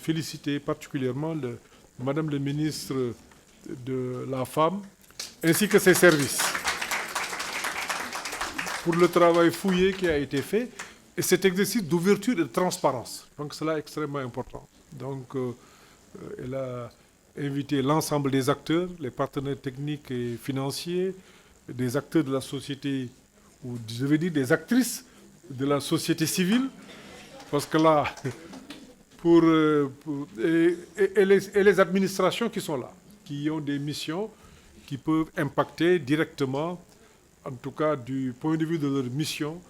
féliciter particulièrement Madame le ministre de la Femme, ainsi que ses services, pour le travail fouillé qui a été fait et cet exercice d'ouverture et de transparence. Donc cela est extrêmement important. Donc elle a invité l'ensemble des acteurs, les partenaires techniques et financiers, des acteurs de la société, ou je veux dire des actrices de la société civile, parce que là, et les administrations qui sont là, qui ont des missions qui peuvent impacter directement, en tout cas du point de vue de leur mission,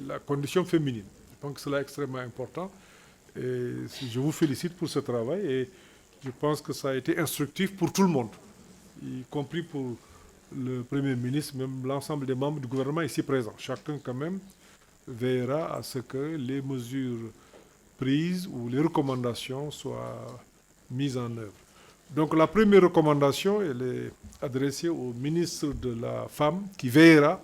la condition féminine. Donc cela est extrêmement important. Et je vous félicite pour ce travail et je pense que ça a été instructif pour tout le monde, y compris pour le Premier ministre, même l'ensemble des membres du gouvernement ici présents. Chacun quand même veillera à ce que les mesures prises ou les recommandations soient mises en œuvre. Donc la première recommandation, elle est adressée au ministre de la Femme qui veillera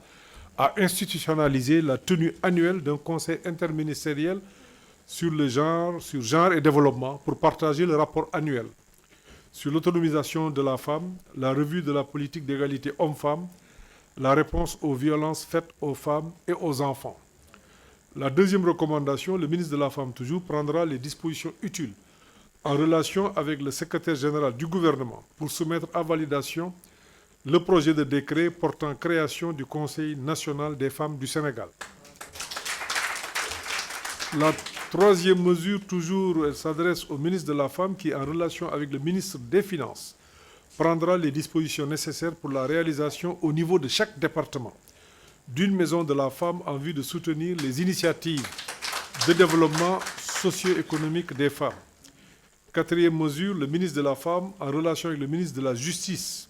à institutionnaliser la tenue annuelle d'un conseil interministériel sur genre et développement pour partager le rapport annuel sur l'autonomisation de la femme, la revue de la politique d'égalité hommes-femmes, la réponse aux violences faites aux femmes et aux enfants. La deuxième recommandation, le ministre de la Femme toujours prendra les dispositions utiles en relation avec le secrétaire général du gouvernement pour soumettre à validation le projet de décret portant création du Conseil national des femmes du Sénégal. La troisième mesure, toujours, elle s'adresse au ministre de la Femme qui, en relation avec le ministre des Finances, prendra les dispositions nécessaires pour la réalisation au niveau de chaque département d'une maison de la femme en vue de soutenir les initiatives de développement socio-économique des femmes. Quatrième mesure, le ministre de la Femme, en relation avec le ministre de la Justice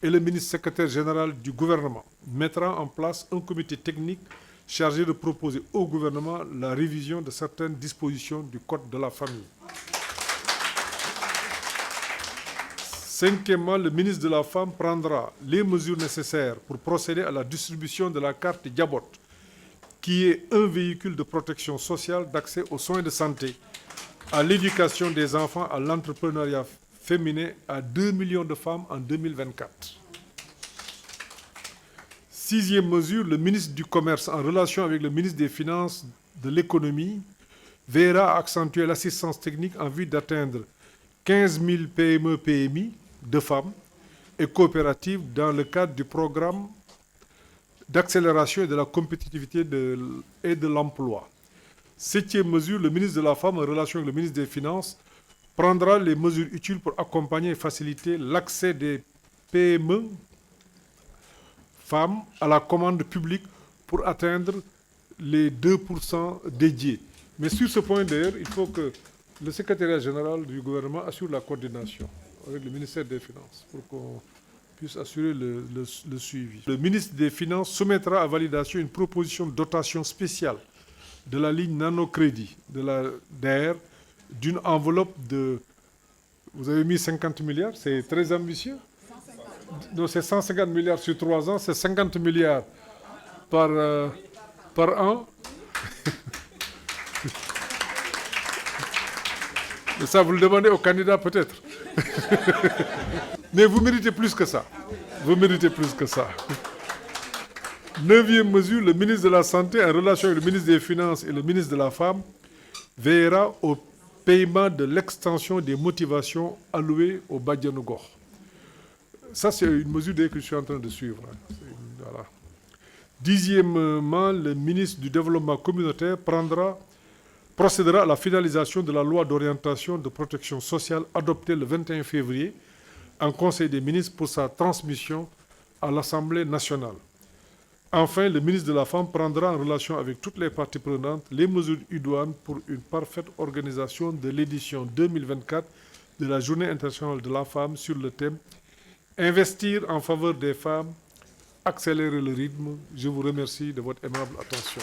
et le ministre secrétaire général du gouvernement, mettra en place un comité technique chargé de proposer au gouvernement la révision de certaines dispositions du Code de la famille. Cinquièmement, le ministre de la Femme prendra les mesures nécessaires pour procéder à la distribution de la carte Diabot, qui est un véhicule de protection sociale d'accès aux soins de santé, à l'éducation des enfants, à l'entrepreneuriat féminin à 2 millions de femmes en 2024. Sixième mesure, le ministre du Commerce, en relation avec le ministre des Finances, de l'Économie, veillera à accentuer l'assistance technique en vue d'atteindre 15 000 PME-PMI de femmes et coopératives dans le cadre du programme d'accélération et de la compétitivité et de l'emploi. Septième mesure, le ministre de la Femme, en relation avec le ministre des Finances, prendra les mesures utiles pour accompagner et faciliter l'accès des PME femmes à la commande publique pour atteindre les 2% dédiés. Mais sur ce point d'ailleurs, il faut que le secrétariat général du gouvernement assure la coordination avec le ministère des Finances pour qu'on puisse assurer le suivi. Le ministre des Finances soumettra à validation une proposition de dotation spéciale de la ligne nanocrédit de la DER d'une enveloppe de... Vous avez mis 50 milliards, c'est très ambitieux. Donc c'est 150 milliards sur 3 ans, c'est 50 milliards par an. Et ça, vous le demandez aux candidats peut-être. Mais vous méritez plus que ça. Vous méritez plus que ça. Neuvième mesure, le ministre de la Santé, en relation avec le ministre des Finances et le ministre de la Femme, veillera au paiement de l'extension des motivations allouées au Badianougor. Ça, c'est une mesure que je suis en train de suivre. Voilà. Dixièmement, le ministre du Développement communautaire procédera à la finalisation de la loi d'orientation de protection sociale adoptée le 21 février en Conseil des ministres pour sa transmission à l'Assemblée nationale. Enfin, le ministre de la Femme prendra en relation avec toutes les parties prenantes les mesures idoines pour une parfaite organisation de l'édition 2024 de la Journée internationale de la femme sur le thème « Investir en faveur des femmes, accélérer le rythme ». Je vous remercie de votre aimable attention.